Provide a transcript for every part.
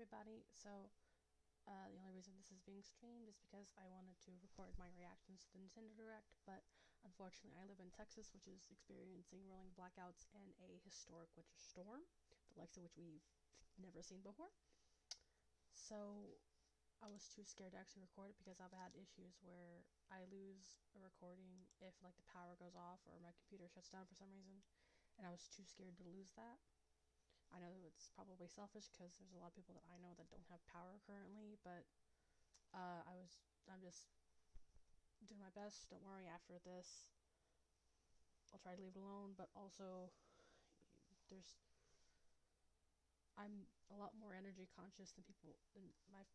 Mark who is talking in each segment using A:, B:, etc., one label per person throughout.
A: everybody. The only reason this is being streamed is because I wanted to record my reactions to the Nintendo Direct, but unfortunately, I live in Texas, which is experiencing rolling blackouts and a historic winter storm, the likes of which we've never seen before. So, I was too scared to actually record it because I've had issues where I lose a recording if, like, the power goes off or my computer shuts down for some reason, and I was too scared to lose that. I know it's probably selfish because there's a lot of people that I know that don't have power currently, but I'm just doing my best. Don't worry, after this, I'll try to leave it alone, but also, there's, I'm a lot more energy conscious than my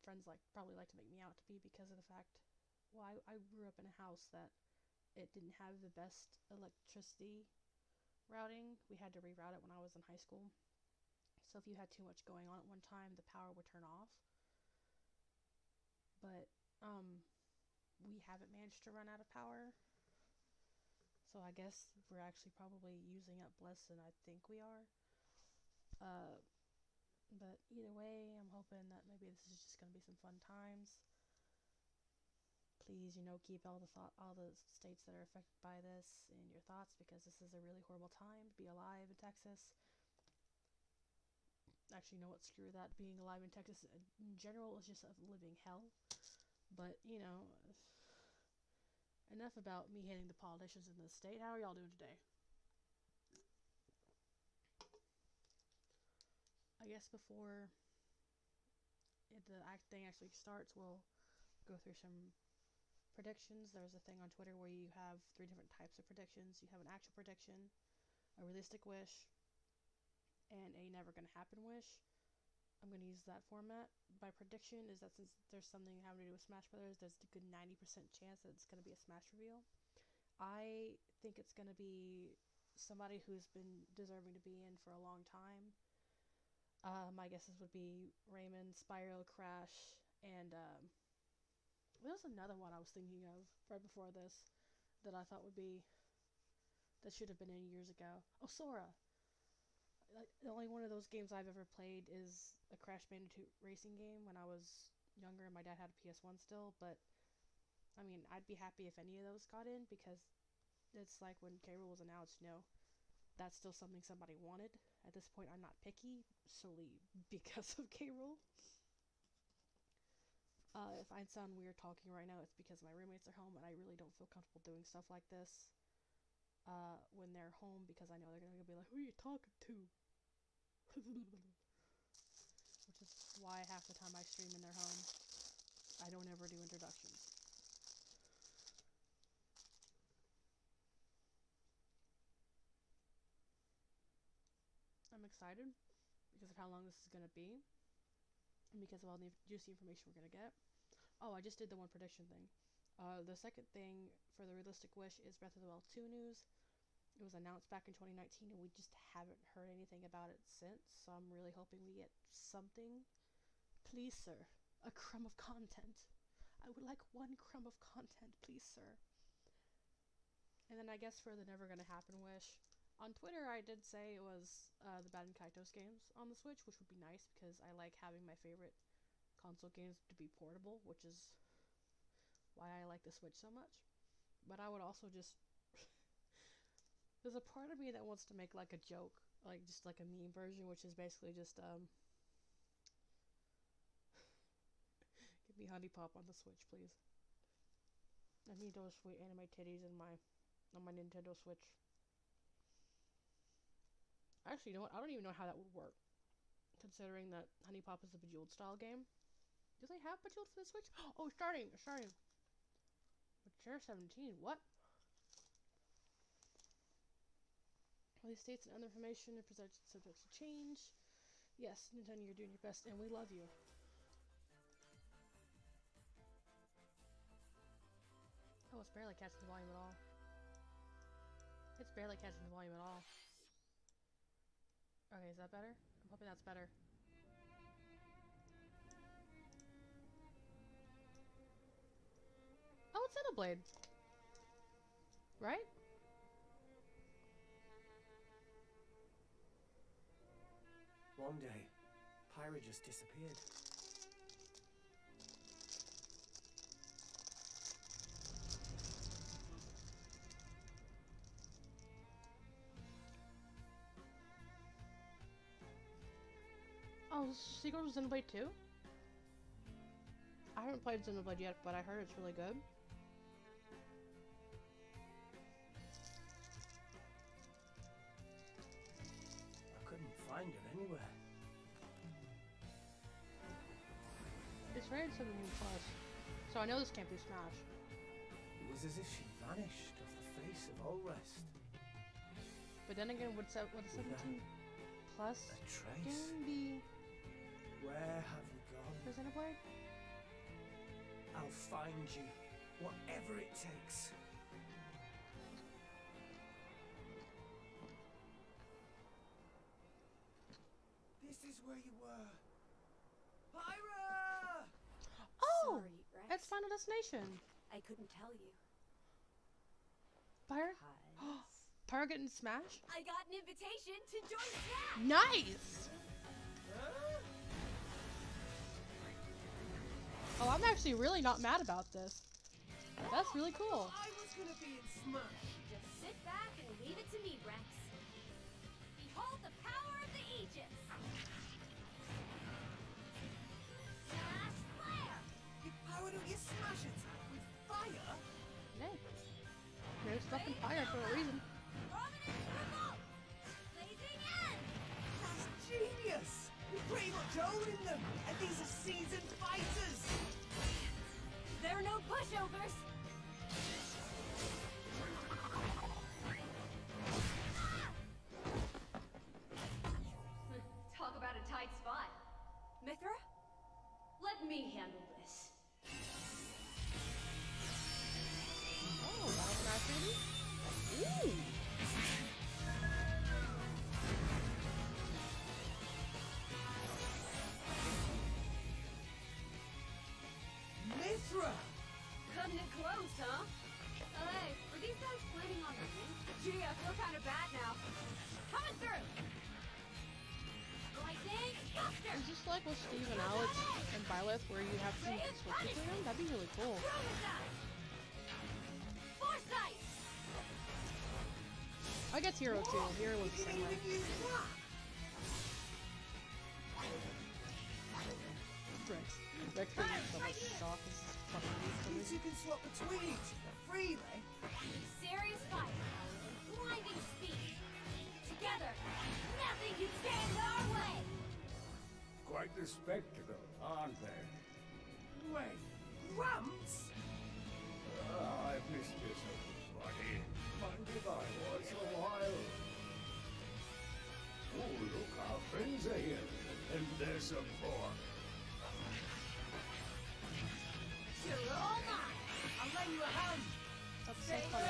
A: friends probably like to make me out to be because of the fact, well, I grew up in a house that it didn't have the best electricity routing. We had to reroute it when I was in high school. So if you had too much going on at one time, the power would turn off. But we haven't managed to run out of power. So I guess we're actually probably using up less than I think we are. But either way, I'm hoping that maybe this is just gonna be some fun times. Please, keep all the states that are affected by this in your thoughts because this is a really horrible time to be alive in Texas. Actually, you know what? Screw that. Being alive in Texas in general is just a living hell. But, enough about me hating the politicians in this state. How are y'all doing today? I guess before the thing actually starts, we'll go through some predictions. There's a thing on Twitter where you have 3 different types of predictions. You have an actual prediction, a realistic wish, and a never gonna happen wish. I'm gonna use that format. My prediction is that since there's something having to do with Smash Brothers, there's a good 90% chance that it's gonna be a Smash reveal. I think it's gonna be somebody who's been deserving to be in for a long time. My guesses would be Rayman, Spyro, Crash, and there's another one I was thinking of right before this that I thought that should have been in years ago. Oh, Sora. The only one of those games I've ever played is a Crash Bandicoot racing game when I was younger and my dad had a PS1 still, but I mean, I'd be happy if any of those got in because it's like when K. Rool was announced, that's still something somebody wanted. At this point, I'm not picky solely because of K. Rool. If I sound weird talking right now, it's because my roommates are home and I really don't feel comfortable doing stuff like this when they're home because I know they're gonna be like, "Who are you talking to?" Which is why half the time I stream in their home. I don't ever do introductions. I'm excited because of how long this is gonna be and because of all the juicy information we're gonna get. Oh, I just did the one prediction thing. The second thing for the realistic wish is Breath of the Wild 2 news. It was announced back in 2019 and we just haven't heard anything about it since, so I'm really hoping we get something. Please, sir, a crumb of content. I would like 1 crumb of content, please, sir. And then I guess for the never gonna happen wish, on Twitter I did say it was the Baten Kaitos games on the Switch, which would be nice because I like having my favorite console games to be portable, which is why I like the Switch so much. But I would also just there's a part of me that wants to make like a joke, like just like a meme version, which is basically just give me Honey Pop on the Switch, please. I need those sweet anime titties on my Nintendo Switch. Actually, you know what? I don't even know how that would work, considering that Honey Pop is a Bejeweled style game. Do they have Bejeweled for the Switch? Oh, starting. Mature 17. What? All these states and other information are presented subject to change. Yes, Nintendo, you're doing your best, and we love you. Oh, it's barely catching the volume at all. It's barely catching the volume at all. Okay, is that better? I'm hoping that's better. Oh, it's Xenoblade! Right?
B: One day, Pyra just disappeared.
A: Oh, Secret of Xenoblade 2? I haven't played Xenoblade yet, but I heard it's really good.
B: I couldn't find her anywhere.
A: It's rated 17+, so I know this can't be Smash.
B: It was as if she vanished off the face of Allrest.
A: But then again, would 17+
B: A trace?
A: game be
B: Where have you gone?
A: for Xenoblade?
B: I'll find you, whatever it takes. This is where you were. Pyra!
A: Oh!
C: Sorry, Rex.
A: It's Final Destination!
C: I couldn't tell you.
A: Pyra?
C: Cause
A: Pyra getting Smash?
C: I got an invitation to join Smash!
A: Nice!
B: Huh?
A: Oh, I'm actually really not mad about this. That's really cool.
B: I was gonna be in Smash.
C: Just sit back and leave it to me, Rex. Behold the power of the Aegis! Smash Flare!
B: Your power, don't you smash it with fire?
A: Hey. There's stuff in Pyra for a reason.
C: Prominence Revolt! Blazing End!
B: That's genius! You're pretty much owning them, and these are seasoned fighters!
C: There are no pushovers! Talk about a tight spot. Mithra? Let me handle this.
A: Oh, that was nice, maybe? Ooh!
B: Mithra!
C: Cutting it close, huh? Hey, were these guys planning on winning? Gee, I feel kind of bad now. Coming through! Lightning Buster!
A: Is this like with Steve and Alex and Byleth where you have to switch between them? That'd be really cool.
C: Chronotype! Foresight!
A: I guess Hero too. Hero was the same way. Rex. Rex was in so much shock. This is fucking
B: You
A: ridiculous.
B: two can swap between each other freely.
C: Serious fight. Blinding speed. Together, nothing can stand in our way.
D: Quite the spectacle, aren't they?
B: Wait, Gramps?
D: I've missed this, buddy. Mind if I once in a while? Oh, look, our friends are here. And there's some more.
C: You're all mine.
B: I'll lend you a hand.
A: That's so funny.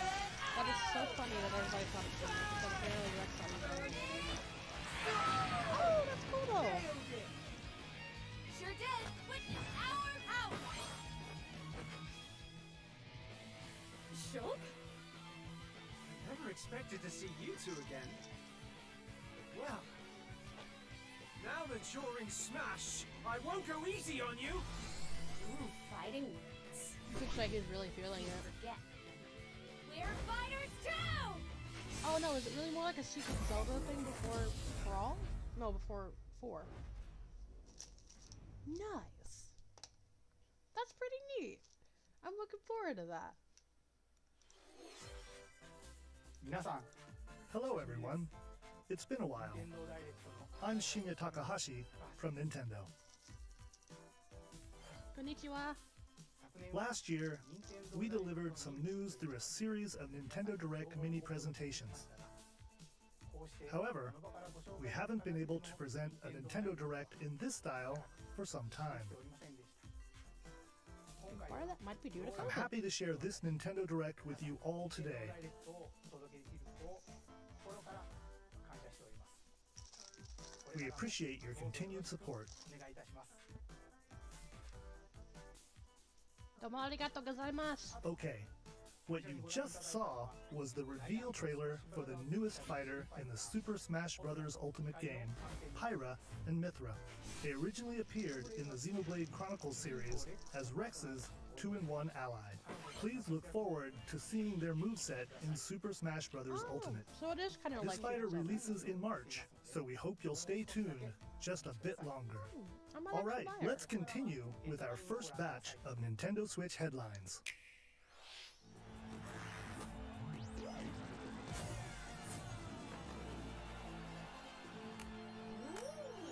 A: That is so funny that everybody thought it was funny because apparently Rex thought it was funny. Oh, that's cool though.
B: Nailed it.
C: Sure did. Witness our power. Shulk?
B: Never expected to see you two again. Well, now that you're in Smash, I won't go easy on you.
C: Ooh, fighting words.
A: Looks like he's really feeling it.
C: Forget. We're fighters too!
A: Oh no, is it really more like a Secret Zelda thing before Brawl? No, before 4. Nice. That's pretty neat. I'm looking forward to that.
E: Hello everyone. It's been a while. I'm Shinya Takahashi from Nintendo.
A: Konnichiwa.
E: Last year, we delivered some news through a series of Nintendo Direct mini presentations. However, we haven't been able to present a Nintendo Direct in this style for some time.
A: Part of that might be due to
E: I'm
A: COVID.
E: happy to share this Nintendo Direct with you all today. We appreciate your continued support.
A: Domo arigatou gozaimasu.
E: Okay, What you just saw was the reveal trailer for the newest fighter in the Super Smash Bros. Ultimate game, Pyra and Mythra. They originally appeared in the Xenoblade Chronicles series as Rex's 2-in-1 ally. Please look forward to seeing their moveset in Super Smash Bros. Ultimate.
A: So it is kind of
E: This
A: like
E: fighter
A: Super Smash.
E: releases in March, so we hope you'll stay tuned just a bit longer.
A: I might
E: All
A: actually
E: right,
A: buy her.
E: let's continue with our first batch of Nintendo Switch headlines.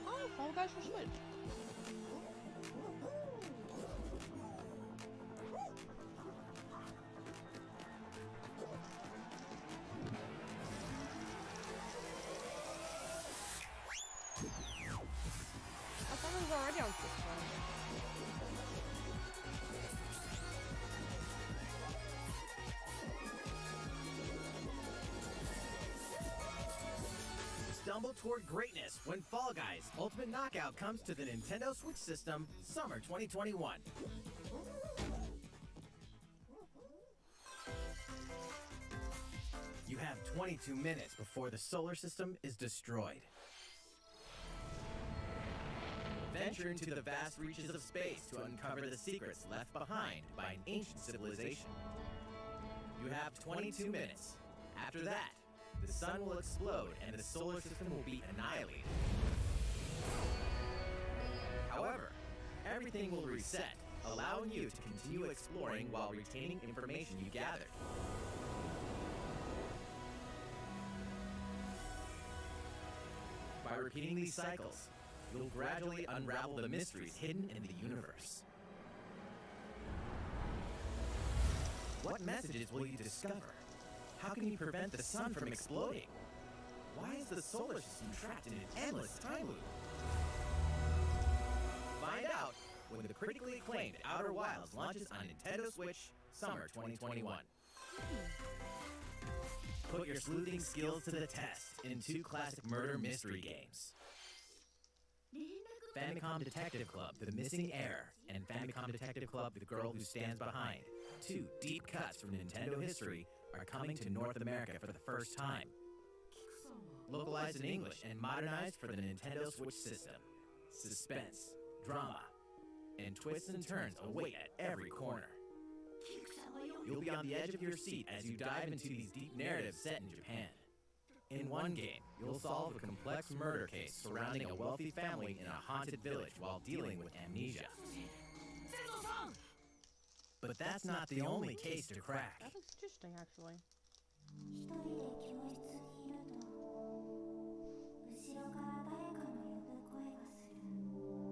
A: Oh, Fall Guys for Switch. I thought it was already on Switch.
F: Stumble toward greatness when Fall Guys Ultimate Knockout comes to the Nintendo Switch system summer 2021. You have 22 minutes before the solar system is destroyed. Venture into the vast reaches of space to uncover the secrets left behind by an ancient civilization. You have 22 minutes. After that, the sun will explode and the solar system will be annihilated. However, everything will reset, allowing you to continue exploring while retaining information you gathered. By repeating these cycles, you'll gradually unravel the mysteries hidden in the universe. What messages will you discover? How can you prevent the sun from exploding? Why is the solar system trapped in an endless time loop? Find out when the critically acclaimed Outer Wilds launches on Nintendo Switch Summer 2021. Put your sleuthing skills to the test in 2 classic murder mystery games. Famicom Detective Club, The Missing Heir, and Famicom Detective Club, The Girl Who Stands Behind. 2 deep cuts from Nintendo history are coming to North America for the first time. Localized in English and modernized for the Nintendo Switch system. Suspense, drama, and twists and turns await at every corner. You'll be on the edge of your seat as you dive into these deep narratives set in Japan. In one game, you'll solve a complex murder case surrounding a wealthy family in a haunted village while dealing with amnesia. But that's not the only case to crack.
A: That looks interesting, actually.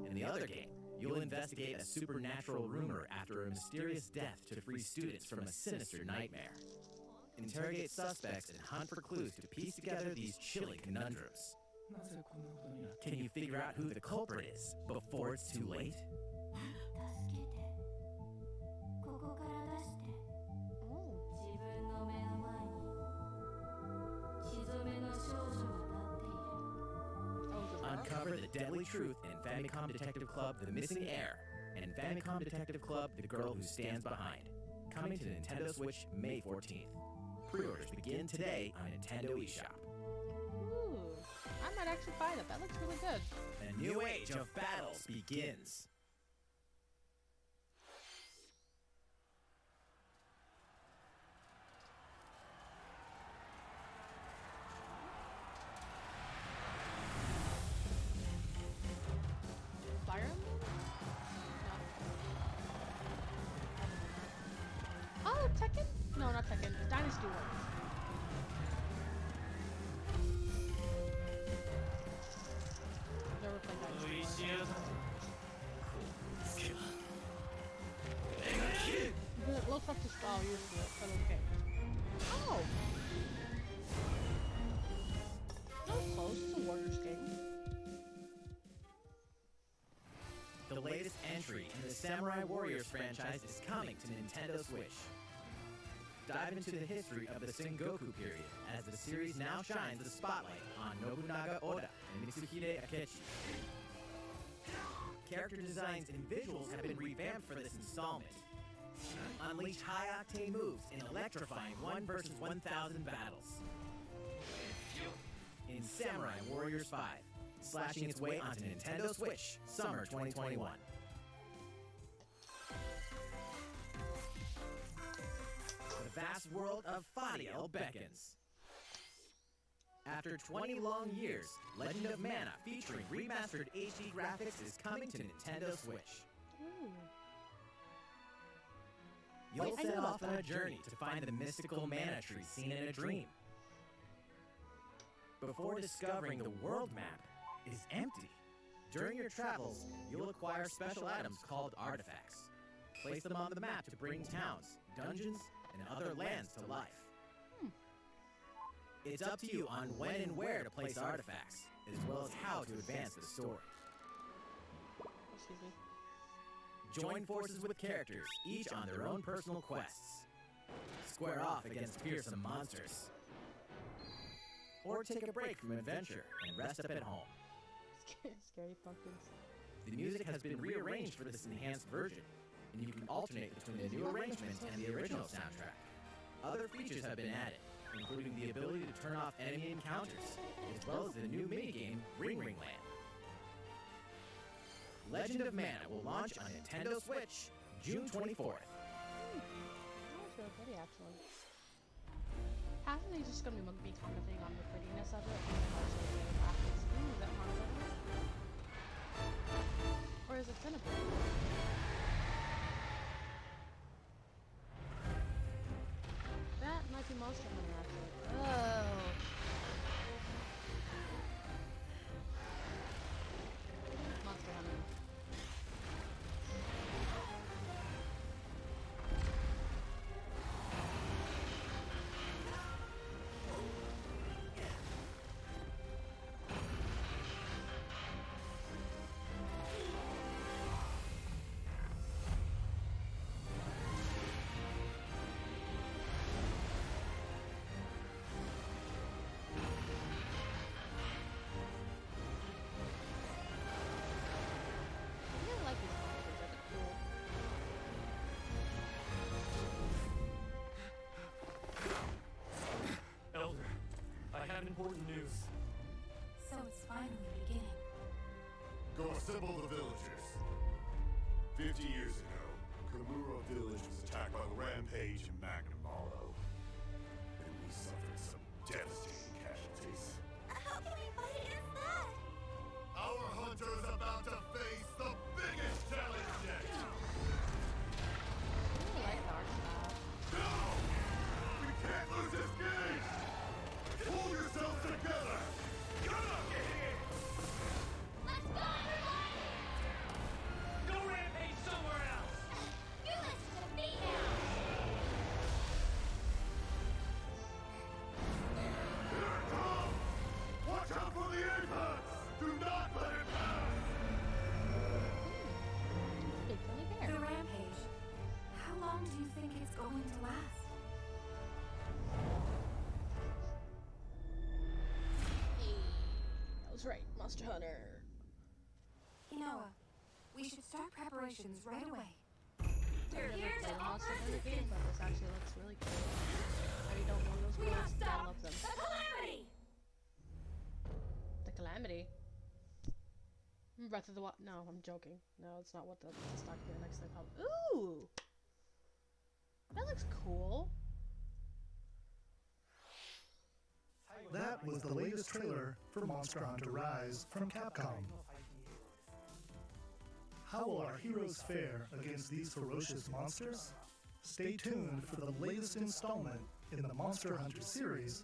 F: In the other game, you'll investigate a supernatural rumor after a mysterious death to free students from a sinister nightmare. Interrogate suspects and hunt for clues to piece together these chilling conundrums. Can you figure out who the culprit is before it's too late? Uncover the deadly truth in Famicom Detective Club, The Missing Heir, and Famicom Detective Club, The Girl Who Stands Behind. Coming to Nintendo Switch May 14th. Pre-orders begin today on Nintendo eShop.
A: Ooh, I might actually buy that. That looks really good.
F: A new age of battles begins.
A: Fire Emblem? No. Oh, Tekken? No, not Tekken. Dynasty Warriors. I've never played Dynasty Warriors. It looks like the style used to it, but okay. Oh! That was close. It's a Warriors game.
F: The latest entry in the Samurai Warriors franchise is coming to Nintendo Switch. Dive into the history of the Sengoku period as the series now shines the spotlight on Nobunaga Oda and Mitsuhide Akechi. Character designs and visuals have been revamped for this installment. Unleash high-octane moves in electrifying 1 versus 1,000 battles. In Samurai Warriors 5, slashing its way onto Nintendo Switch, summer 2021. The vast world of Fadiel beckons. After 20 long years, Legend of Mana featuring remastered HD graphics is coming to Nintendo Switch.
A: Ooh.
F: You'll
A: Wait, I
F: set
A: know
F: off
A: about
F: on a
A: that.
F: journey to find the mystical mana tree seen in a dream. Before discovering the world map is empty. During your travels, you'll acquire special items called artifacts. Place them on the map to bring towns, dungeons, and other lands to life. It's up to you on when and where to place artifacts, as well as how to advance the story.
A: Excuse me.
F: Join forces with characters, each on their own personal quests. Square off against fearsome monsters. Or take a break from adventure and rest up at home.
A: Scary pumpkins.
F: The music has been rearranged for this enhanced version, and you can alternate between the new arrangements and the original soundtrack. Other features have been added, including the ability to turn off enemy encounters, as well as the new minigame, Ring Ring Land. Legend of Mana will launch on Nintendo Switch June 24th.
A: That looks really pretty, actually. Half of these just gonna be commenting on the prettiness of it, and then also the graphics. Ooh, is that Monster Hunter? Or is it Xenoblade? That might be Monster Hunter, actually. Oh. Monster Hunter. I really like these monsters. They're cool.
B: Elder, I have important news.
G: So it's finally beginning.
D: Go assemble the villagers. 50 years ago, Kamuro village was attacked by the rampage in Magnum Hollow. And we suffered some devastating casualties.
G: How can we fight against that?
D: Our hunter is about to face the biggest challenge yet!
A: I really like the art style.
D: No! We can't lose this game! Pull yourselves together!
G: Let's go, everybody!
B: Go rampage somewhere else!
G: You listen to me now!
D: Here it comes! Watch out for the apex! Do not let it pass!
A: Big friendly bear.
G: The rampage. How long do you think it's going to last?
A: I was right, Monster Hunter.
G: Inoa, we should start preparations right away.
A: I've never played a Monster Hunter game, but this actually looks really cool. I already don't know those clothes, but I love them.
G: the calamity!
A: The Calamity? Breath of the Wild. No, I'm joking. No, it's not what the stock here next thing called. Ooh! That looks cool.
E: That was the latest trailer for Monster Hunter Rise from Capcom. How will our heroes fare against these ferocious monsters? Stay tuned for the latest installment in the Monster Hunter series,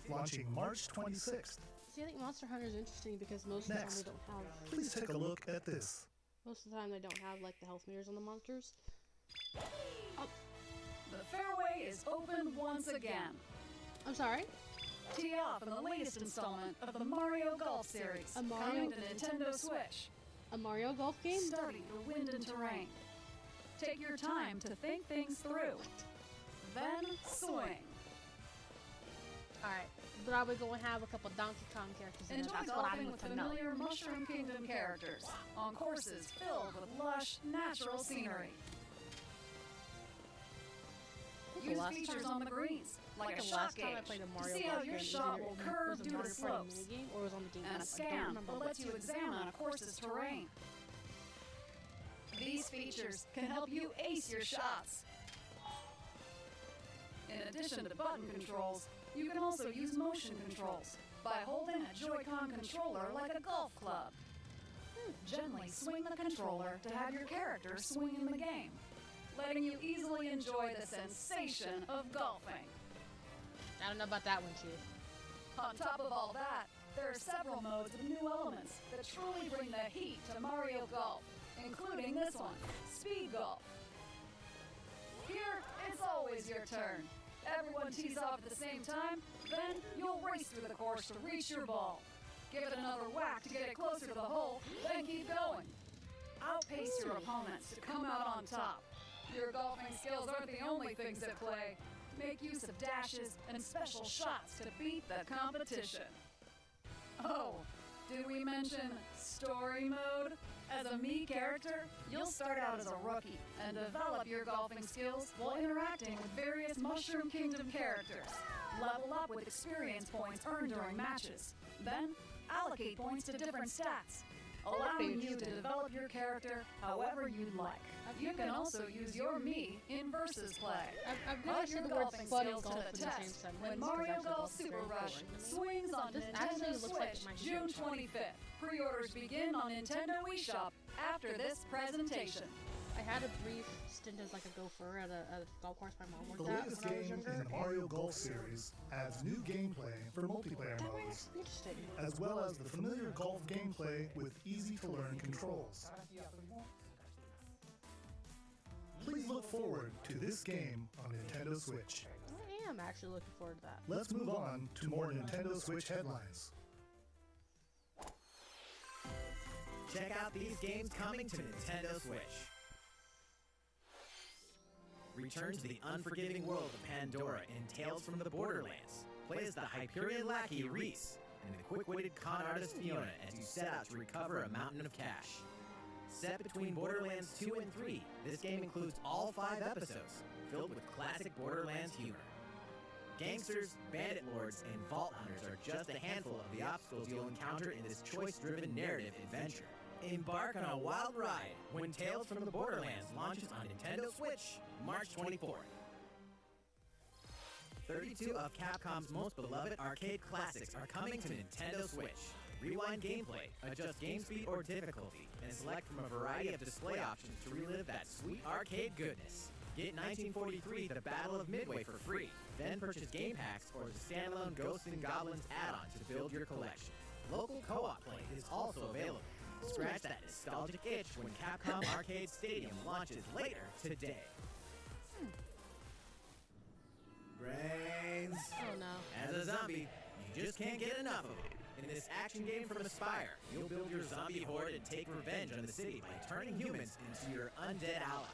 E: launching March 26th.
A: See, I think Monster Hunter is interesting because most of the time
E: Next,
A: they don't have.
E: please take a look at this.
A: Most of the time they don't have like the health meters on the monsters.
H: The fairway is open once again.
A: I'm sorry.
H: Tee off in the latest installment of the Mario Golf series,
A: A Mario-
H: coming to Nintendo Switch.
A: A Mario Golf game?
H: Study the wind and terrain. Take your time to think things through. Then swing.
A: Alright. But are we going to have a couple Donkey Kong characters in
H: Enjoy
A: there? That's what I
H: golfing
A: need
H: with
A: to know.
H: familiar Mushroom Kingdom characters on courses filled with lush, natural scenery.
A: last
H: features
A: time.
H: on the greens, like a
A: The
H: shot
A: last
H: gauge,
A: time I played a
H: to
A: Mario
H: see how
A: Golf
H: your
A: game,
H: shot
A: either
H: will
A: it
H: curve
A: was a
H: due to
A: Mario Party
H: slopes,
A: minigame or it was on the game.
H: and a
A: I don't
H: scan
A: remember
H: that
A: which
H: lets you
A: one.
H: examine a course's terrain. These features can help you ace your shots. In addition to button controls, you can also use motion controls by holding a Joy-Con controller like a golf club. Gently swing the controller to have your character swing in the game, letting you easily enjoy the sensation of golfing.
A: I don't know about that one, Chief.
H: On top of all that, there are several modes of new elements that truly bring the heat to Mario Golf, including this one, Speed Golf. Here, it's always your turn. Everyone tees off at the same time, then you'll race through the course to reach your ball. Give it another whack to get it closer to the hole, then keep going. Outpace your opponents to come out on top. Your golfing skills aren't the only things at play. Make use of dashes and special shots to beat the competition. Oh, did we mention story mode? As a Mii character, you'll start out as a rookie and develop your golfing skills while interacting with various Mushroom Kingdom characters. Level up with experience points earned during matches. Then, allocate points to different stats, allowing you to develop your character however you'd like. You can also use your Mii in versus play.
A: I've never
H: Put
A: seen
H: your
A: the word
H: golfing
A: funny
H: skills
A: golf
H: to
A: in
H: the
A: the same
H: test
A: sentence.
H: when
A: because
H: Mario
A: actually
H: Golf
A: golf is
H: Super
A: very
H: Rush
A: boring to me.
H: swings on
A: This actually
H: Nintendo
A: looks like it
H: Switch
A: might be
H: June
A: good fun.
H: 25th. Pre-orders begin on Nintendo eShop after this presentation.
A: I had a brief stint as like a gopher at a golf course my mom
E: The
A: worked at
E: latest
A: when I was
E: game
A: younger.
E: in the Mario Golf series adds new gameplay for multiplayer
A: That might
E: modes,
A: actually be interesting.
E: as well as the familiar golf gameplay with easy-to-learn controls. Please look forward to this game on Nintendo Switch.
A: I am actually looking forward to that.
E: Let's move on to more Nintendo Switch headlines.
F: Check out these games coming to Nintendo Switch. Return to the unforgiving world of Pandora in Tales from the Borderlands. Play as the Hyperion lackey Reese and the quick-witted con artist Fiona as you set out to recover a mountain of cash. Set between Borderlands 2 and 3, this game includes all 5 episodes, filled with classic Borderlands humor. Gangsters, bandit lords, and vault hunters are just a handful of the obstacles you'll encounter in this choice-driven narrative adventure. Embark on a wild ride when Tales from the Borderlands launches on Nintendo Switch, March 24th. 32 of Capcom's most beloved arcade classics are coming to Nintendo Switch. Rewind gameplay, adjust game speed or difficulty, and select from a variety of display options to relive that sweet arcade goodness. Get 1943 The Battle of Midway for free, then purchase game packs or the standalone Ghosts and Goblins add-on to build your collection. Local co-op play is also available. Scratch that nostalgic itch when Capcom Arcade Stadium launches later today. Brains!
A: Oh no.
F: As a zombie, you just can't get enough of it. In this action game from Aspyr, you'll build your zombie horde and take revenge on the city by turning humans into your undead allies.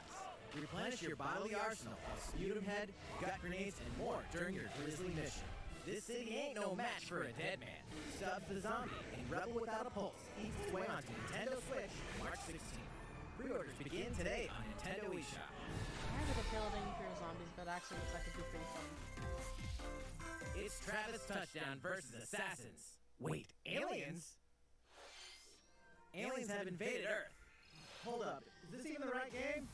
F: Replenish your bodily arsenal of sputum head, gut grenades, and more during your grisly mission. This city ain't no match for a dead man. Stubbs the Zombie and Rebel Without a Pulse eats its way onto Nintendo Switch March 16th. Pre-orders begin today on Nintendo eShop.
A: I have a building for zombies, but actually looks like it'd be pretty fun.
F: It's Travis Touchdown versus Assassins. Wait, aliens? Aliens have invaded Earth. Hold up, is this even the right game?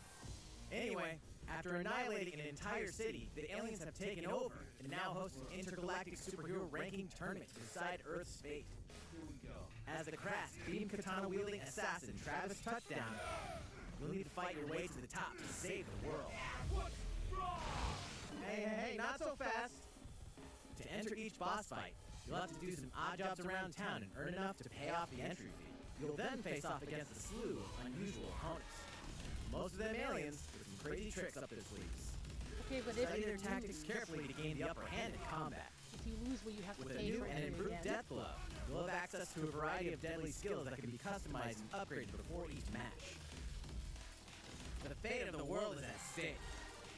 F: Anyway, after annihilating an entire city, the aliens have taken over and now host an intergalactic superhero ranking tournament to decide Earth's fate. Here we go. As the crass, beam katana-wielding assassin Travis Touchdown, you'll need to fight your way to the top to save the world. Hey, not so fast! To enter each boss fight, you'll have to do some odd jobs around town and earn enough to pay off the entry fee. You'll then face off against a slew of unusual opponents. Most of them aliens with some crazy tricks up their sleeves.
A: Okay, but if
F: Study
A: you
F: their
A: lose,
F: tactics carefully to gain the upper hand in combat.
A: if you lose, will you have to
F: With a
A: pay
F: new
A: for
F: and
A: it
F: improved
A: again?
F: Death Glove, you'll have access to a variety of deadly skills that can be customized and upgraded before each match. The fate of the world is at stake,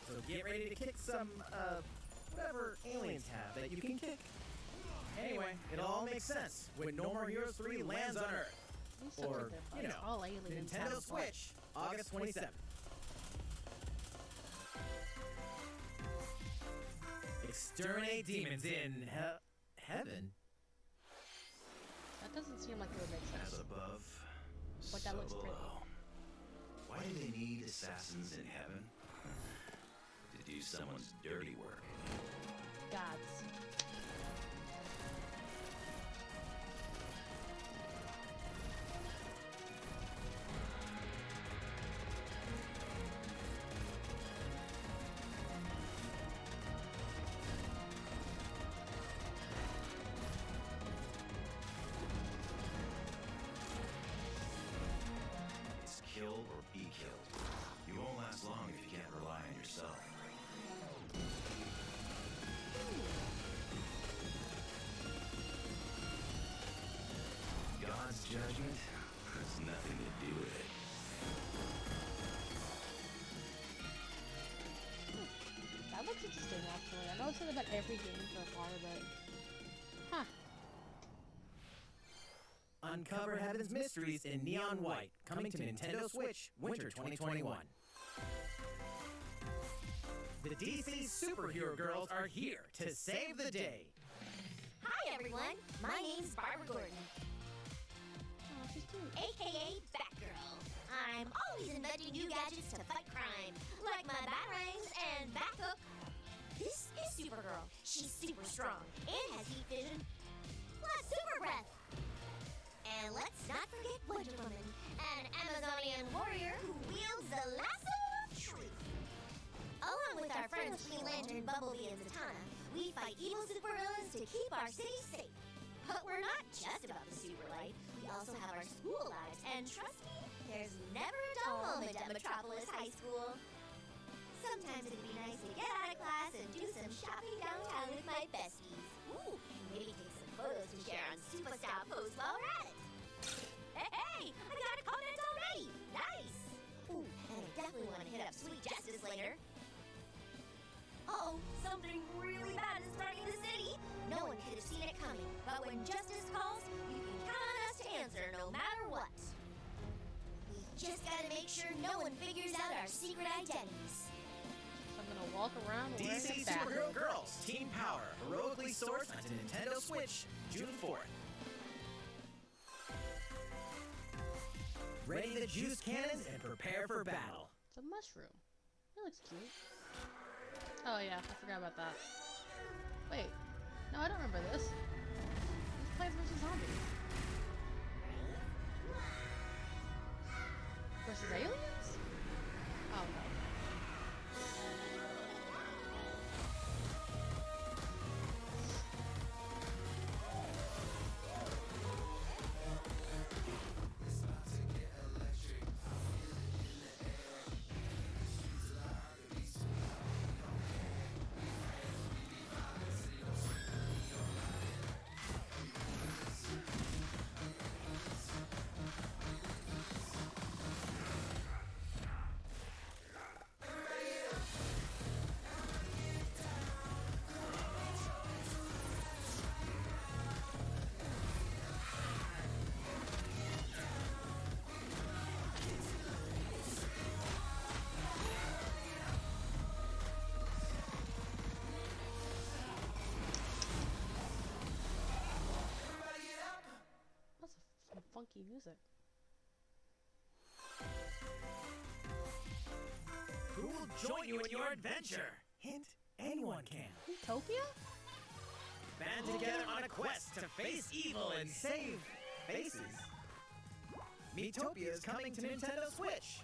F: so get ready to kick some, whatever aliens have that you can kick. Anyway, it'll all make sense when No More Heroes 3 lands on Earth.
A: You suck
F: Or,
A: at them,
F: you
A: but
F: know,
A: all aliens have
F: Nintendo
A: a butt.
F: Switch, August 27th. Exterminate demons in heaven?
A: That doesn't seem like it would make sense.
I: As above,
A: But
I: so
A: that looks pretty.
I: below. Why do they need assassins in heaven? To do someone's dirty work.
A: Gods.
I: It's kill or be killed. You won't last long if you can't rely on yourself. God's judgment has nothing to do with it.
A: That looks interesting, actually. I know it's said about every game so far, but... Huh.
F: Uncover Heaven's Mysteries in Neon White, coming to Nintendo Switch, Winter 2021. The DC Superhero Girls are here to save the day.
J: Hi everyone, my name's Barbara Gordon,
A: Oh, she's cute.
J: aka Batgirl. I'm always inventing new gadgets to fight crime, like my Batarangs and Bathook. This is Supergirl. She's super strong and has heat vision, plus super breath. And let's not forget Wonder Woman, an Amazonian warrior who wields the lasso of truth. Along with our friends Green Lantern, Bumblebee, and Zatanna, we fight evil supervillains to keep our city safe. But we're not just about the super life. We also have our school lives, and trust me, there's never a dull moment at Metropolis High School. Sometimes it'd be nice to get out of class and do some shopping downtown with my besties. Ooh, maybe take some photos to share on Superstar Post while we're at it. Hey, I got a comment already. Nice. Ooh, and I definitely want to hit up Sweet Justice later. Uh-oh, something really bad is starting in the city. No one could have seen it coming, but when justice calls, you can count on us to answer no matter what. We just gotta make sure no one figures out our secret identities.
A: I'm gonna walk around wearing
F: DC
A: a bat.
F: Superhero Girls Team Power, heroically sourced onto Nintendo Switch, June 4th. Ready the juice cannons and prepare for battle.
A: It's a mushroom. It looks cute. Oh yeah, I forgot about that. Wait, no, I don't remember this. It's Plants vs. Zombies. Versus aliens? Oh no. That's some funky music.
F: Who will join you in your adventure? Hint, anyone can.
A: Utopia?
F: Band together on a quest to face evil and save faces. Miitopia is coming to Nintendo Switch.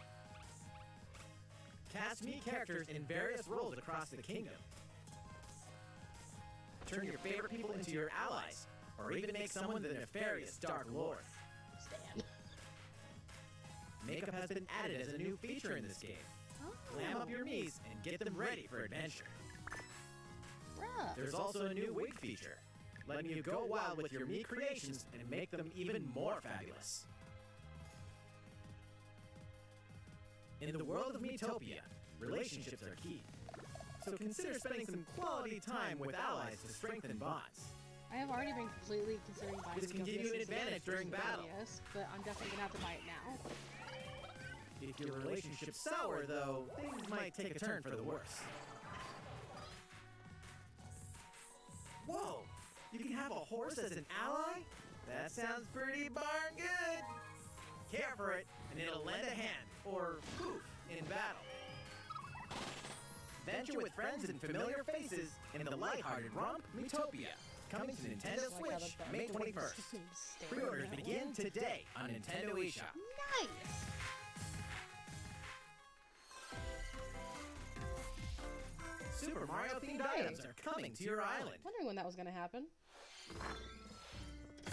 F: Cast me characters in various roles across the kingdom. Turn your favorite people into your allies, or even make someone the nefarious Dark Lord.
A: Stan.
F: Makeup has been added as a new feature in this game. Glam up your Miis and get them ready for adventure.
A: Bruh.
F: There's also a new wig feature, letting you go wild with your Mii creations and make them even more fabulous. In the world of Miitopia, relationships are key. So consider spending some quality time with allies to strengthen bonds.
A: I have already been completely considering buying
F: This can give you
A: Utopia
F: an
A: since the
F: advantage during
A: first
F: battle.
A: Yes, but I'm definitely gonna have to buy it now.
F: If your relationship's sour, though, things might take a turn for the worse. Whoa! You can have a horse as an ally? That sounds pretty darn good. Care for it, and it'll lend a hand, or poof, in battle. Venture with friends and familiar faces in the lighthearted romp Miitopia. Coming to Nintendo Switch, May 21st. Pre-orders begin today on Nintendo eShop.
A: Nice!
F: Super Mario themed items are coming to your island.
A: Wondering when that was gonna happen.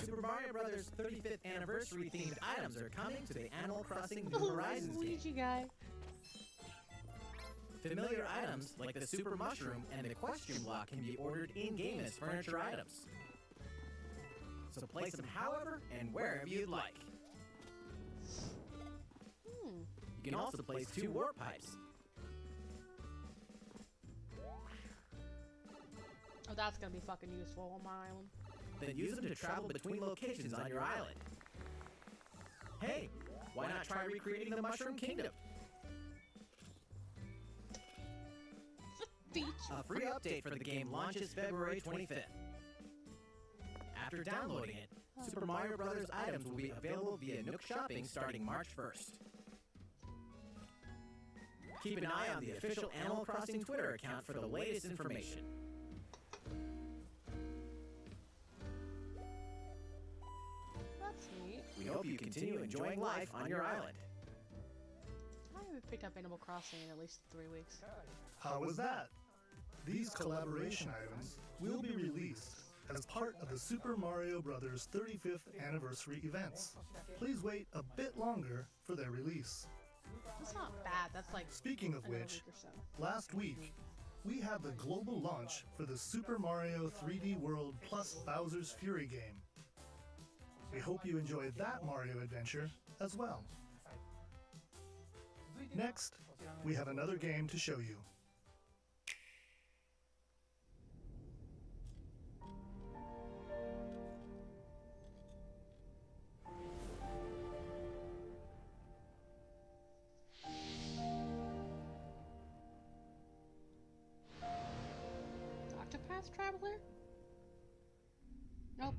F: Super Mario Bros. 35th anniversary themed items are coming to the Animal Crossing New
A: Oh,
F: Horizons game.
A: Luigi guy.
F: Familiar items like the Super Mushroom and the Question Block can be ordered in-game as furniture items. So place them however and wherever you'd like. You can also place 2 warp pipes.
A: Oh, that's gonna be fucking useful on my island.
F: Then use them to travel between locations on your island. Hey, why not try recreating the Mushroom Kingdom? A free update for the game launches February 25th. After downloading it, Super Mario Bros. Items will be available via Nook Shopping starting March 1st. Keep an eye on the official Animal Crossing Twitter account for the latest information.
A: That's neat.
F: We hope you continue enjoying life on your island.
A: I haven't picked up Animal Crossing in at least 3 weeks.
E: How was that? These collaboration items will be released as part of the Super Mario Bros. 35th anniversary events. Please wait a bit longer for their release.
A: That's not bad. That's like
E: Speaking of
A: another
E: which,
A: week or so.
E: last week, we had the global launch for the Super Mario 3D World plus Bowser's Fury game. We hope you enjoyed that Mario adventure as well. Next, we have another game to show you.
A: Octopath Traveler? Nope.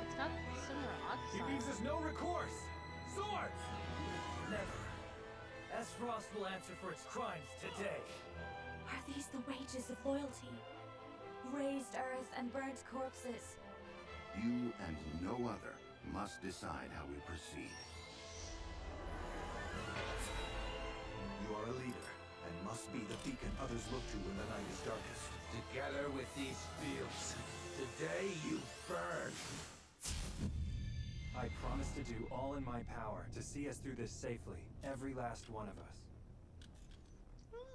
A: It's got similar art
B: He
A: style.
B: leaves us no recourse. Swords! Never. S-Frost will answer for its crimes today.
K: Are these the wages of loyalty? Raised earth and burnt corpses.
L: You and no other must decide how we proceed.
M: You are a leader, and must be the beacon others look to when the night is darkest.
B: Together with these fields, today you burn.
N: I promise to do all in my power to see us through this safely, every last one of us.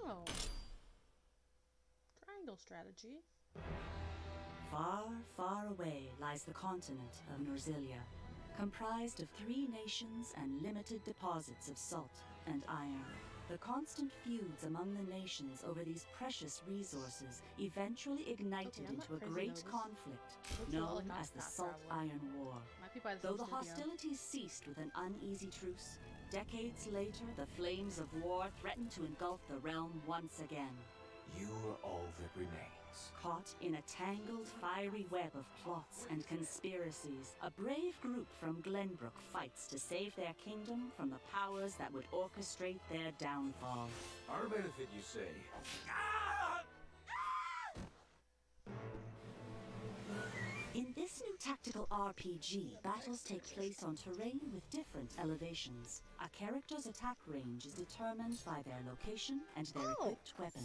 A: Oh. Triangle strategy.
O: Far, far away lies the continent of Norzilia, comprised of 3 nations and limited deposits of salt and iron. The constant feuds among the nations over these precious resources eventually ignited into a great conflict known as the Salt Iron War. Though the hostilities ceased with an uneasy truce, decades later the flames of war threatened to engulf the realm once again.
M: You are all that remains.
O: Caught in a tangled, fiery web of plots and conspiracies, a brave group from Glenbrook fights to save their kingdom from the powers that would orchestrate their downfall.
M: Our benefit, you say?
O: In this new tactical RPG, battles take place on terrain with different elevations. A character's attack range is determined by their location and their equipped weapon.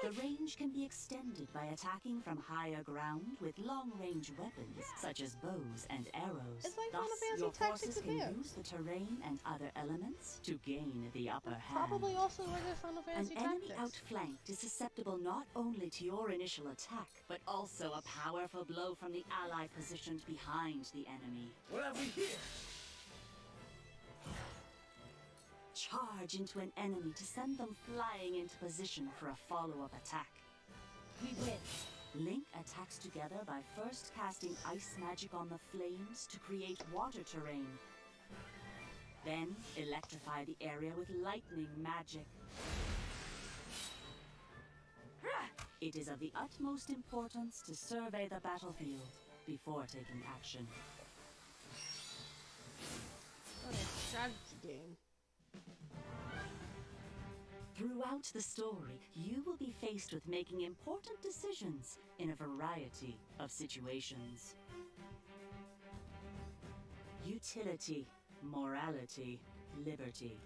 O: The range can be extended by attacking from higher ground with long-range weapons, such as bows and arrows.
A: It's like
O: Thus,
A: Final Fantasy
O: your
A: Tactics
O: forces can
A: Advance.
O: use the terrain and other elements to gain the upper hand.
A: Probably also like a Final
O: An
A: Fantasy
O: enemy
A: Tactics.
O: outflanked is susceptible not only to your initial attack, but also a powerful blow from the ally positioned behind the enemy.
B: What have we here?
O: Charge into an enemy to send them flying into position for a follow-up attack.
K: We win.
O: Link attacks together by first casting ice magic on the flames to create water terrain. Then electrify the area with lightning magic. It is of the utmost importance to survey the battlefield before taking action.
A: What a strategy game.
O: Throughout the story, you will be faced with making important decisions in a variety of situations. Utility, morality, liberty.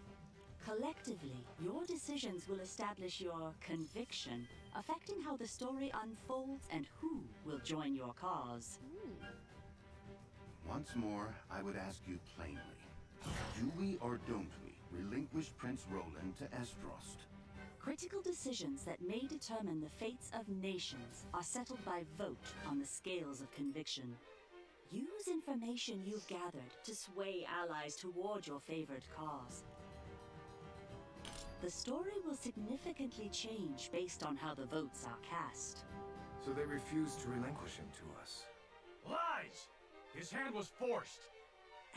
O: Collectively, your decisions will establish your conviction, affecting how the story unfolds and who will join your cause.
L: Once more, I would ask you plainly, do we or don't we relinquish Prince Roland to Estrost?
O: Critical decisions that may determine the fates of nations are settled by vote on the scales of conviction. Use information you've gathered to sway allies toward your favored cause. The story will significantly change based on how the votes are cast.
M: So they refused to relinquish him to us.
B: Lies! His hand was forced.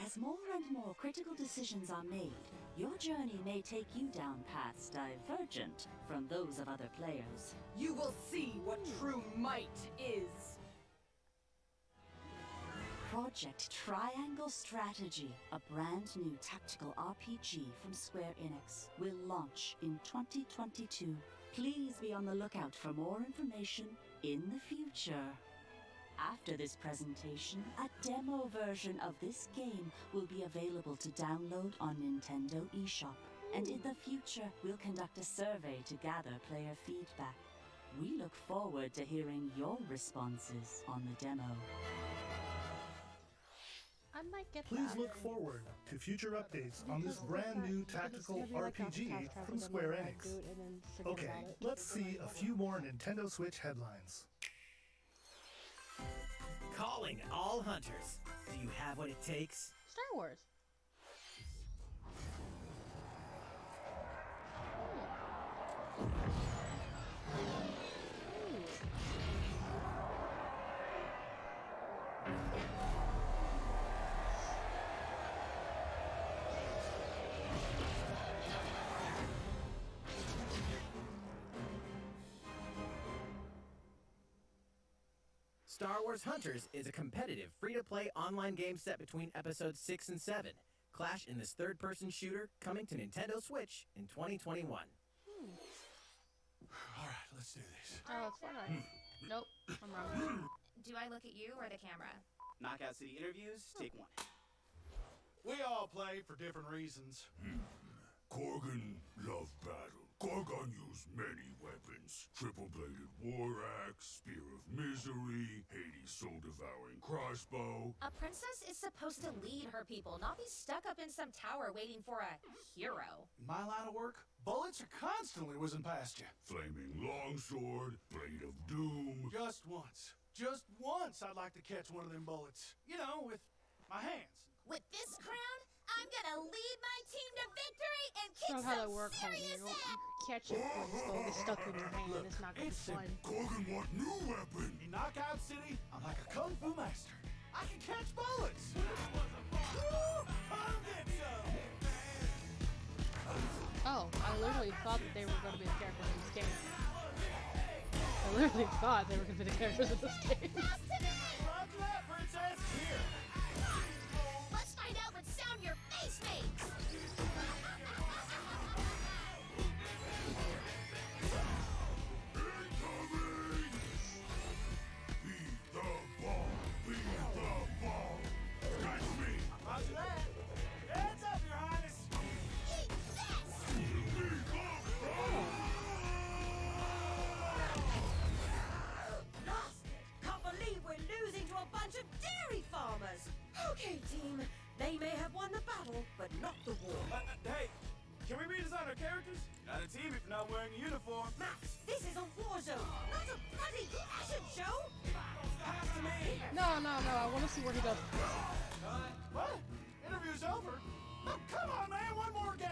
O: As more and more critical decisions are made, your journey may take you down paths divergent from those of other players.
H: You will see what true might is.
O: Project Triangle Strategy, a brand new tactical RPG from Square Enix, will launch in 2022. Please be on the lookout for more information in the future. After this presentation, a demo version of this game will be available to download on Nintendo eShop. And in the future, we'll conduct a survey to gather player feedback. We look forward to hearing your responses on the demo.
A: I might get
E: Please
A: that.
E: look forward to future updates on this brand new tactical RPG from Square Enix. Okay, let's see a few more Nintendo Switch headlines.
F: Calling all hunters. Do you have what it takes?
A: Star Wars.
F: Star Wars Hunters is a competitive, free-to-play online game set between episodes 6 and 7. Clash in this third-person shooter coming to Nintendo Switch in 2021.
B: All right, let's do this.
A: Oh, it's fun. Nope, I'm wrong.
P: Do I look at you or the camera?
Q: Knockout City interviews, take one.
R: We all play for different reasons.
D: Korgan loved battle. Korgan used many weapons. Triple-bladed war axe, spear of misery, Hades' soul-devouring crossbow.
P: A princess is supposed to lead her people, not be stuck up in some tower waiting for a hero.
R: In my line of work, bullets are constantly whizzing past you.
D: Flaming longsword, blade of doom.
R: Just once I'd like to catch one of them bullets. You know, with my hands.
J: With this crown, I'm gonna lead my team to victory and kick
A: That's not how that
J: some
A: works, homie.
J: serious
A: You
J: ass.
A: don't catch it when it's going to get stuck in your hand. It's not going to be fun.
D: Korgan want new weapon.
R: In Knockout City, I'm like a kung fu master. I can catch bullets. Woo! Come get some.
A: Oh, I literally thought that they were going to be the characters in this game. I literally thought they were going to be the characters in this game.
R: Roger that, princess. Here.
J: Let's find out what sound your face makes.
R: Roger that. Heads up, Your Highness.
J: Eat this.
S: Lost! Can't believe we're losing to a bunch of dairy farmers! Okay, team. They may have won the battle, but not the war.
R: Hey, can we redesign our characters?
Q: Not a team if you're not wearing a uniform.
S: Max, this is a war zone, not a bloody fashion show!
R: Pass to me.
A: No, I want to see where he goes.
R: What? Interview's over? Oh, come on, man. One more game.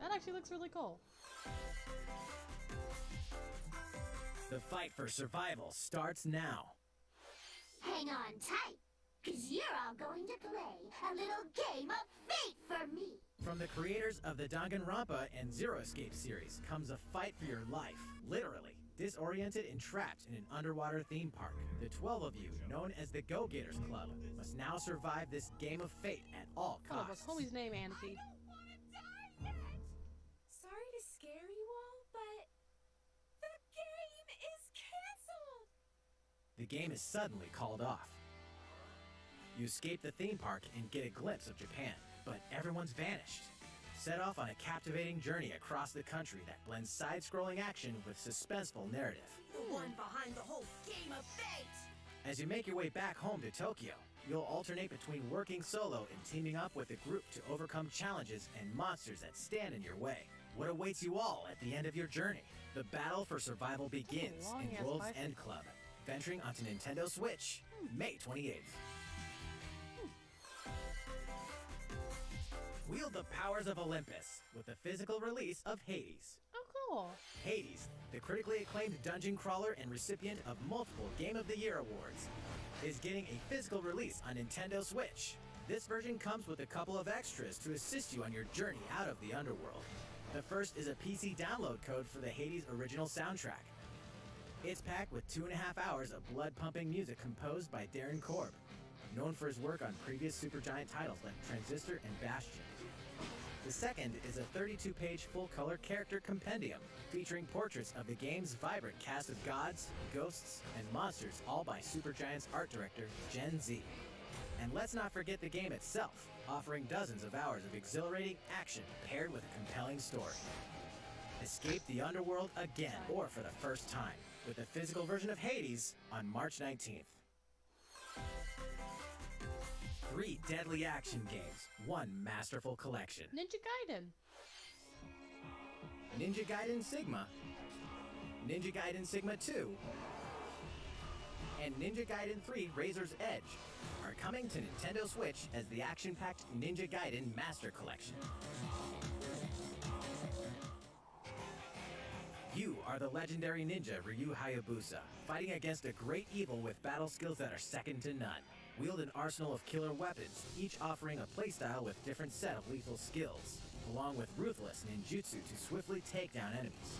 A: That actually looks really cool.
F: The fight for survival starts now.
J: Hang on tight, because you're all going to play a little game of fate for me.
F: From the creators of the Danganronpa and Zero Escape series comes a fight for your life, literally. Disoriented and trapped in an underwater theme park, the 12 of you, known as the Go-Gators Club, must now survive this game of fate at all
A: Oh,
F: costs.
A: what's homie's name, Anarchy?
K: Sorry to scare you all, but the game is canceled.
F: The game is suddenly called off. You escape the theme park and get a glimpse of Japan, but everyone's vanished. Set off on a captivating journey across the country that blends side-scrolling action with suspenseful narrative.
S: The one behind the whole game of fate.
F: As you make your way back home to Tokyo, you'll alternate between working solo and teaming up with a group to overcome challenges and monsters that stand in your way. What awaits you all at the end of your journey? The battle for survival begins in World's End Club, venturing onto Nintendo Switch, May 28th. Wield the powers of Olympus with the physical release of Hades.
A: Oh, cool.
F: Hades, the critically acclaimed dungeon crawler and recipient of multiple Game of the Year awards, is getting a physical release on Nintendo Switch. This version comes with a couple of extras to assist you on your journey out of the underworld. The first is a PC download code for the Hades original soundtrack. It's packed with 2.5 hours of blood-pumping music composed by Darren Korb, known for his work on previous Supergiant titles like Transistor and Bastion. The second is a 32-page full-color character compendium featuring portraits of the game's vibrant cast of gods, ghosts, and monsters, all by Supergiant's art director, Gen Z. And let's not forget the game itself, offering dozens of hours of exhilarating action paired with a compelling story. Escape the underworld again, or for the first time, with the physical version of Hades on March 19th. 3 deadly action games, 1 masterful collection.
A: Ninja Gaiden.
F: Ninja Gaiden Sigma, Ninja Gaiden Sigma 2, and Ninja Gaiden 3 Razor's Edge are coming to Nintendo Switch as the action-packed Ninja Gaiden Master Collection. You are the legendary ninja Ryu Hayabusa, fighting against a great evil with battle skills that are second to none. Wield an arsenal of killer weapons, each offering a playstyle with different set of lethal skills, along with ruthless ninjutsu to swiftly take down enemies.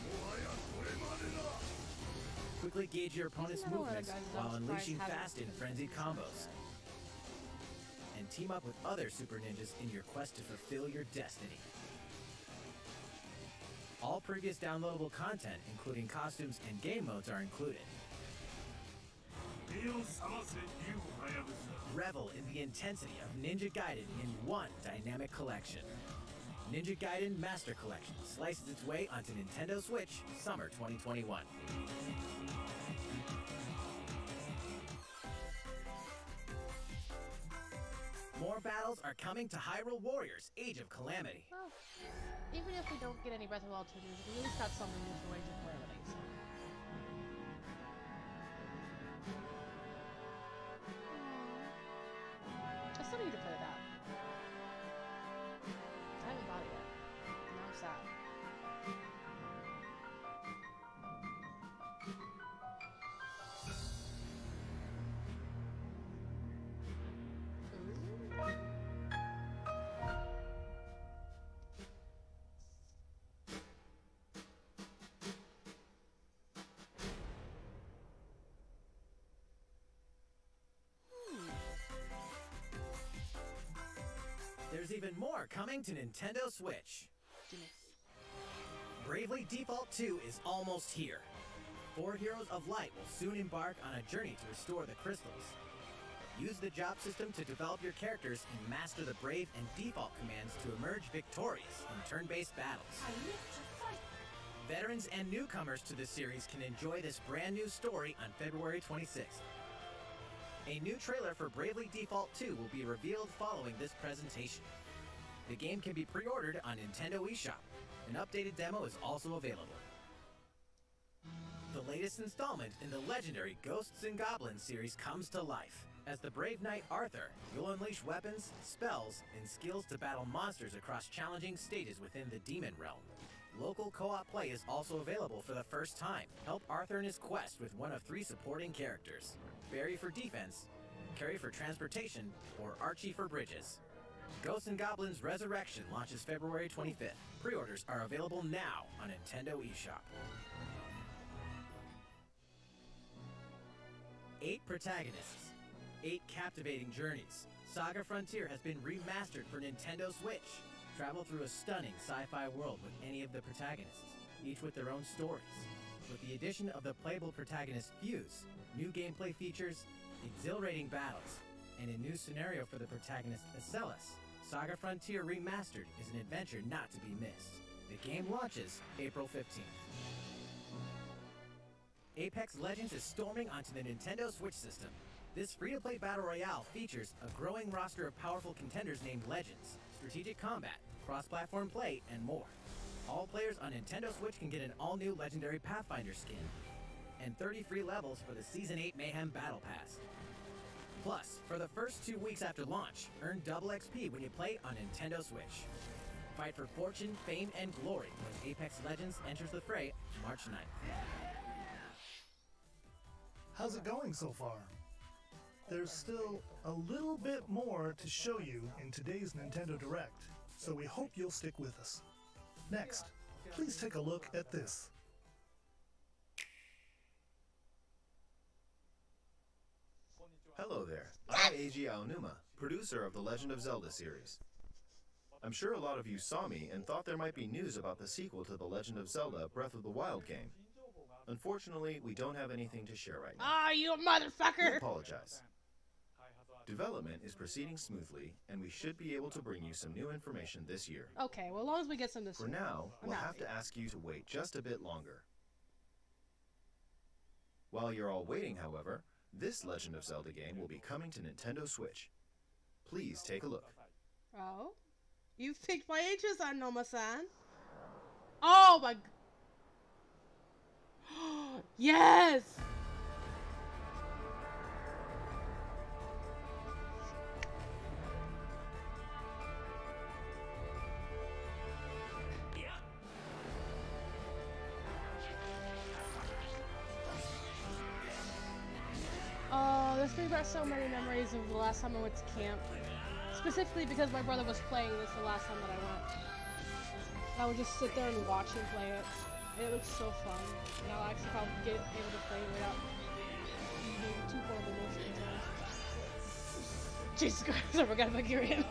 F: Quickly gauge your opponent's movements while unleashing fast and frenzied combos. And team up with other super ninjas in your quest to fulfill your destiny. All previous downloadable content, including costumes and game modes, are included. Revel in the intensity of Ninja Gaiden in one dynamic collection. Ninja Gaiden Master Collection slices its way onto Nintendo Switch summer 2021. More battles are coming to Hyrule Warriors Age of Calamity.
A: Well, even if we don't get any Breath of the Wild 2 news, we at least got something new for Age of Calamity. So. I still need to play that. I haven't bought it yet. Now I'm sad.
F: There's even more coming to Nintendo Switch. Bravely Default 2 is almost here. 4 Heroes of Light will soon embark on a journey to restore the crystals. Use the job system to develop your characters and master the Brave and Default commands to emerge victorious in turn-based battles. Veterans and newcomers to the series can enjoy this brand new story on February 26th. A new trailer for Bravely Default 2 will be revealed following this presentation. The game can be pre-ordered on Nintendo eShop. An updated demo is also available. The latest installment in the legendary Ghosts and Goblins series comes to life. As the brave knight Arthur, you'll unleash weapons, spells, and skills to battle monsters across challenging stages within the Demon Realm. Local co-op play is also available for the first time. Help Arthur in his quest with one of 3 supporting characters. Barry for defense, Carrie for transportation, or Archie for bridges. Ghosts and Goblins Resurrection launches February 25th. Pre-orders are available now on Nintendo eShop. 8 protagonists, 8 captivating journeys. Saga Frontier has been remastered for Nintendo Switch. Travel through a stunning sci-fi world with any of the protagonists, each with their own stories. With the addition of the playable protagonist Fuse, new gameplay features, exhilarating battles, and a new scenario for the protagonist Acellus, Saga Frontier Remastered is an adventure not to be missed. The game launches April 15th. Apex Legends is storming onto the Nintendo Switch system. This free-to-play battle royale features a growing roster of powerful contenders named Legends, strategic combat, cross-platform play, and more. All players on Nintendo Switch can get an all-new Legendary Pathfinder skin, and 30 free levels for the Season 8 Mayhem Battle Pass. Plus, for the first 2 weeks after launch, earn double XP when you play on Nintendo Switch. Fight for fortune, fame, and glory when Apex Legends enters the fray March 9th.
E: How's it going so far? There's still a little bit more to show you in today's Nintendo Direct, so we hope you'll stick with us. Next, please take a look at this.
T: Hello there, I'm Eiji Aonuma, producer of the Legend of Zelda series. I'm sure a lot of you saw me and thought there might be news about the sequel to The Legend of Zelda Breath of the Wild game. Unfortunately, we don't have anything to share right now.
A: Ah, you motherfucker!
T: We apologize. Development is proceeding smoothly, and we should be able to bring you some new information this year.
A: Okay, well, as long as we get some this
T: For
A: year.
T: now, we'll have to ask you to wait just a bit longer. While you're all waiting, however, this Legend of Zelda game will be coming to Nintendo Switch. Please take a look.
A: Oh? You've picked my interest on Noma-san. Oh my... Yes! Oh, this brings back so many memories of the last time I went to camp. Specifically because my brother was playing this the last time that I went. I would just sit there and watch him play it. It looks so fun. And I'll actually probably get able to play it without being too horrible most of the time. Jesus Christ, I forgot about Girion.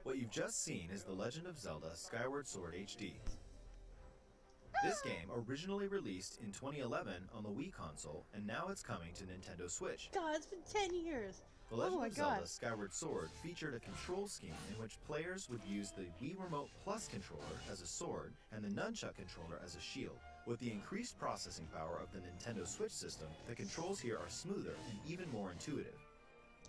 T: What you've just seen is The Legend of Zelda Skyward Sword HD. This game originally released in 2011 on the Wii console, and now it's coming to Nintendo Switch.
A: God, it's been 10 years.
T: The Legend
A: oh my
T: of Zelda
A: God.
T: Skyward Sword featured a control scheme in which players would use the Wii Remote Plus controller as a sword and the Nunchuck controller as a shield. With the increased processing power of the Nintendo Switch system, the controls here are smoother and even more intuitive.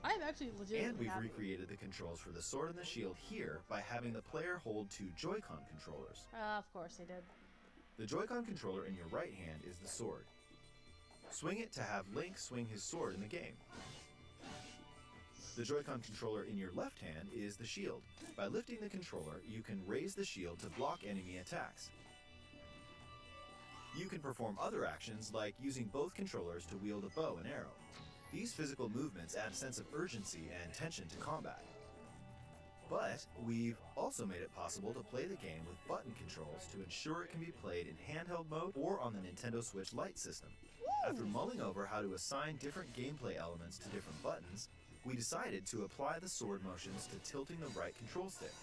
A: I'm actually legitimately
T: And we've
A: happy.
T: recreated the controls for the sword and the shield here by having the player hold 2 Joy-Con controllers.
A: Of course they did.
T: The Joy-Con controller in your right hand is the sword. Swing it to have Link swing his sword in the game. The Joy-Con controller in your left hand is the shield. By lifting the controller, you can raise the shield to block enemy attacks. You can perform other actions like using both controllers to wield a bow and arrow. These physical movements add a sense of urgency and tension to combat. But we've also made it possible to play the game with button controls to ensure it can be played in handheld mode or on the Nintendo Switch Lite system. After mulling over how to assign different gameplay elements to different buttons, we decided to apply the sword motions to tilting the right control stick.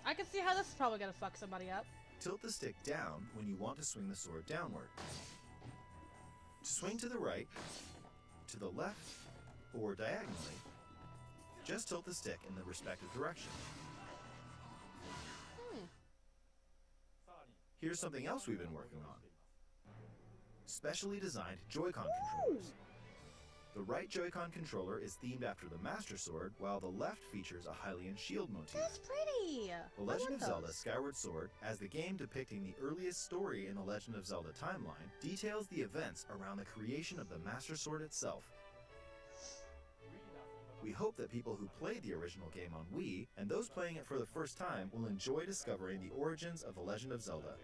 A: I can see how this is probably gonna fuck somebody up.
T: Tilt the stick down when you want to swing the sword downward. To swing to the right, to the left, or diagonally, just tilt the stick in the respective direction. Here's something else we've been working on. Specially designed Joy-Con controllers. The right Joy-Con controller is themed after the Master Sword, while the left features a Hylian shield motif.
A: That's pretty!
T: The Legend of Zelda Skyward Sword, as the game depicting the earliest story in the Legend of Zelda timeline, details the events around the creation of the Master Sword itself. We hope that people who played the original game on Wii, and those playing it for the first time, will enjoy discovering the origins of the Legend of Zelda.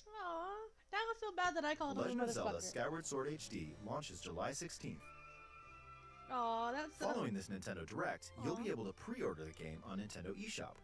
A: Aww, now I feel bad that I called him a
T: Legend of Zelda
A: motherfucker.
T: Skyward Sword HD launches July 16th.
A: Aw, that's so...
T: Following this Nintendo Direct, you'll be able to pre-order the game on Nintendo eShop.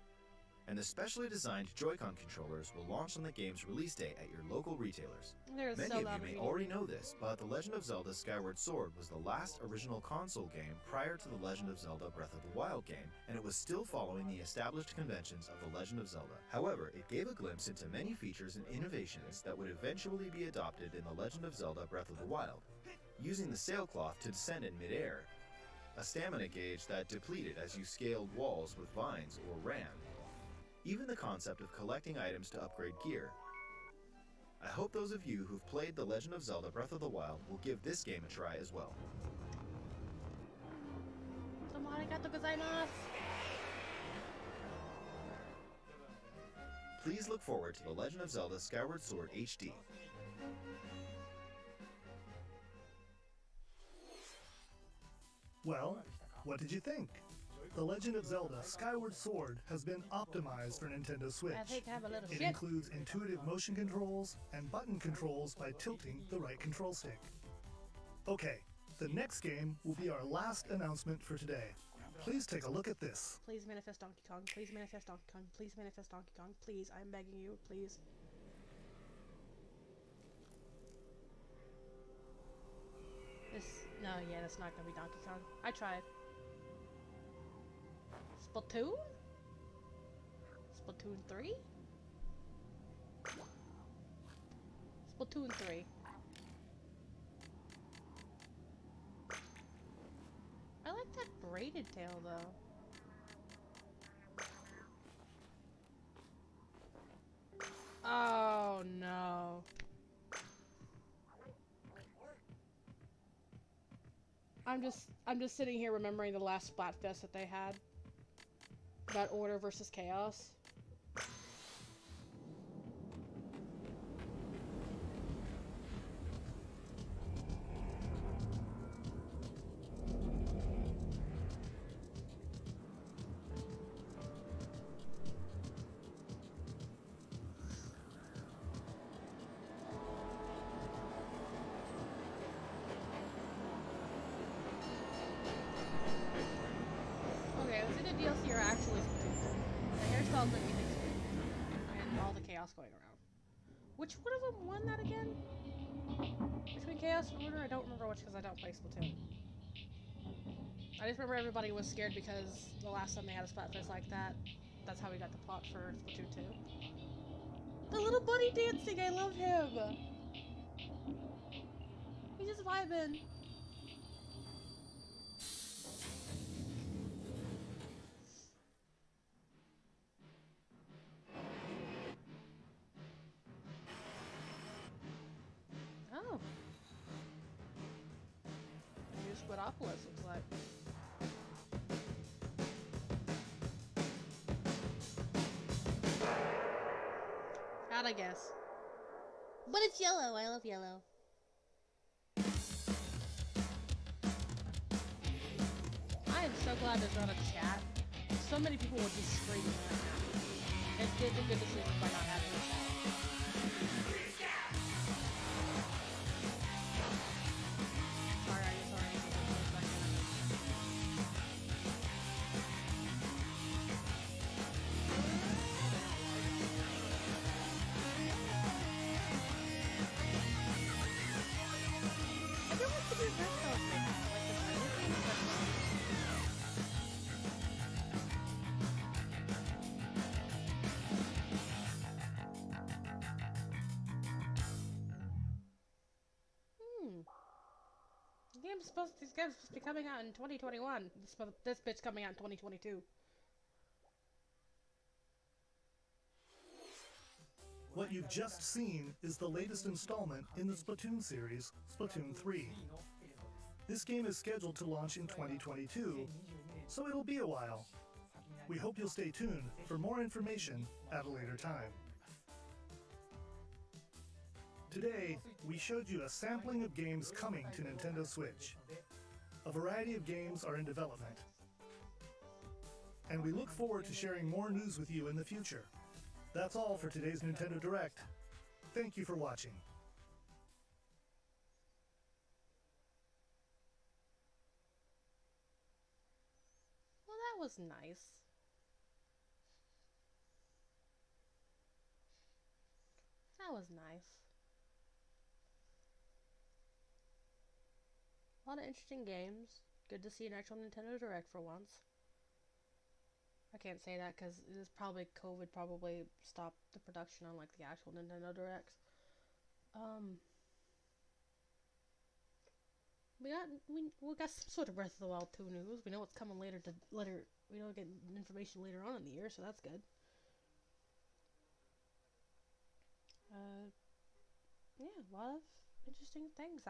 T: And the specially designed Joy-Con controllers will launch on the game's release date at your local retailers.
A: They're
T: Many
A: so
T: of
A: loud
T: you may
A: reading.
T: already know this, but The Legend of Zelda Skyward Sword was the last original console game prior to The Legend of Zelda Breath of the Wild game, and it was still following the established conventions of The Legend of Zelda. However, it gave a glimpse into many features and innovations that would eventually be adopted in The Legend of Zelda Breath of the Wild. Using the sailcloth to descend in midair, a stamina gauge that depleted as you scaled walls with vines or ran, even the concept of collecting items to upgrade gear. I hope those of you who've played The Legend of Zelda Breath of the Wild will give this game a try as well.
A: Arigatou gozaimasu.
T: Please look forward to The Legend of Zelda Skyward Sword HD.
E: Well, what did you think? The Legend of Zelda Skyward Sword has been optimized for Nintendo Switch.
A: I think I have a little
E: It
A: shit.
E: includes intuitive motion controls and button controls by tilting the right control stick. Okay, the next game will be our last announcement for today. Please take a look at this.
A: Please manifest Donkey Kong. Please manifest Donkey Kong. Please manifest Donkey Kong. Please, I'm begging you. Please. No, yeah, that's not gonna be Donkey Kong. I tried. Splatoon? Splatoon 3? Splatoon 3. I like that braided tail though. Oh no. I'm just sitting here remembering the last Splatfest that they had. About Order versus Chaos. Okay, let's see the DLC are actually the hairstyles that we think and all the chaos going around. Which one of them won that again? Between Chaos and Order? I don't remember which because I don't play Splatoon. I just remember everybody was scared because the last time they had a Splatfest like that, that's how we got the plot for Splatoon 2. The little bunny dancing, I love him! He's just vibing. Oh. New Squidopolis looks like. How'd I guess? But it's yellow. I love yellow. I am so glad there's not a chat. So many people would be screaming right now. It did a good decision by not having a chat. Sorry, I just already did it for a second. I don't like to do hairstyles like that, like the braided things, These games supposed to be coming out in 2021. This bitch coming out in 2022.
E: What you've just seen is the latest installment in the Splatoon series, Splatoon 3. This game is scheduled to launch in 2022, so it'll be a while. We hope you'll stay tuned for more information at a later time. Today, we showed you a sampling of games coming to Nintendo Switch. A variety of games are in development. And we look forward to sharing more news with you in the future. That's all for today's Nintendo Direct. Thank you for watching.
A: Well, that was nice. That was nice. A lot of interesting games. Good to see an actual Nintendo Direct for once. I can't say that because it is probably COVID probably stopped the production on like the actual Nintendo Directs. We got some sort of Breath of the Wild 2 news. We know what's coming later. We don't get information later on in the year, so that's good. Yeah, a lot of interesting things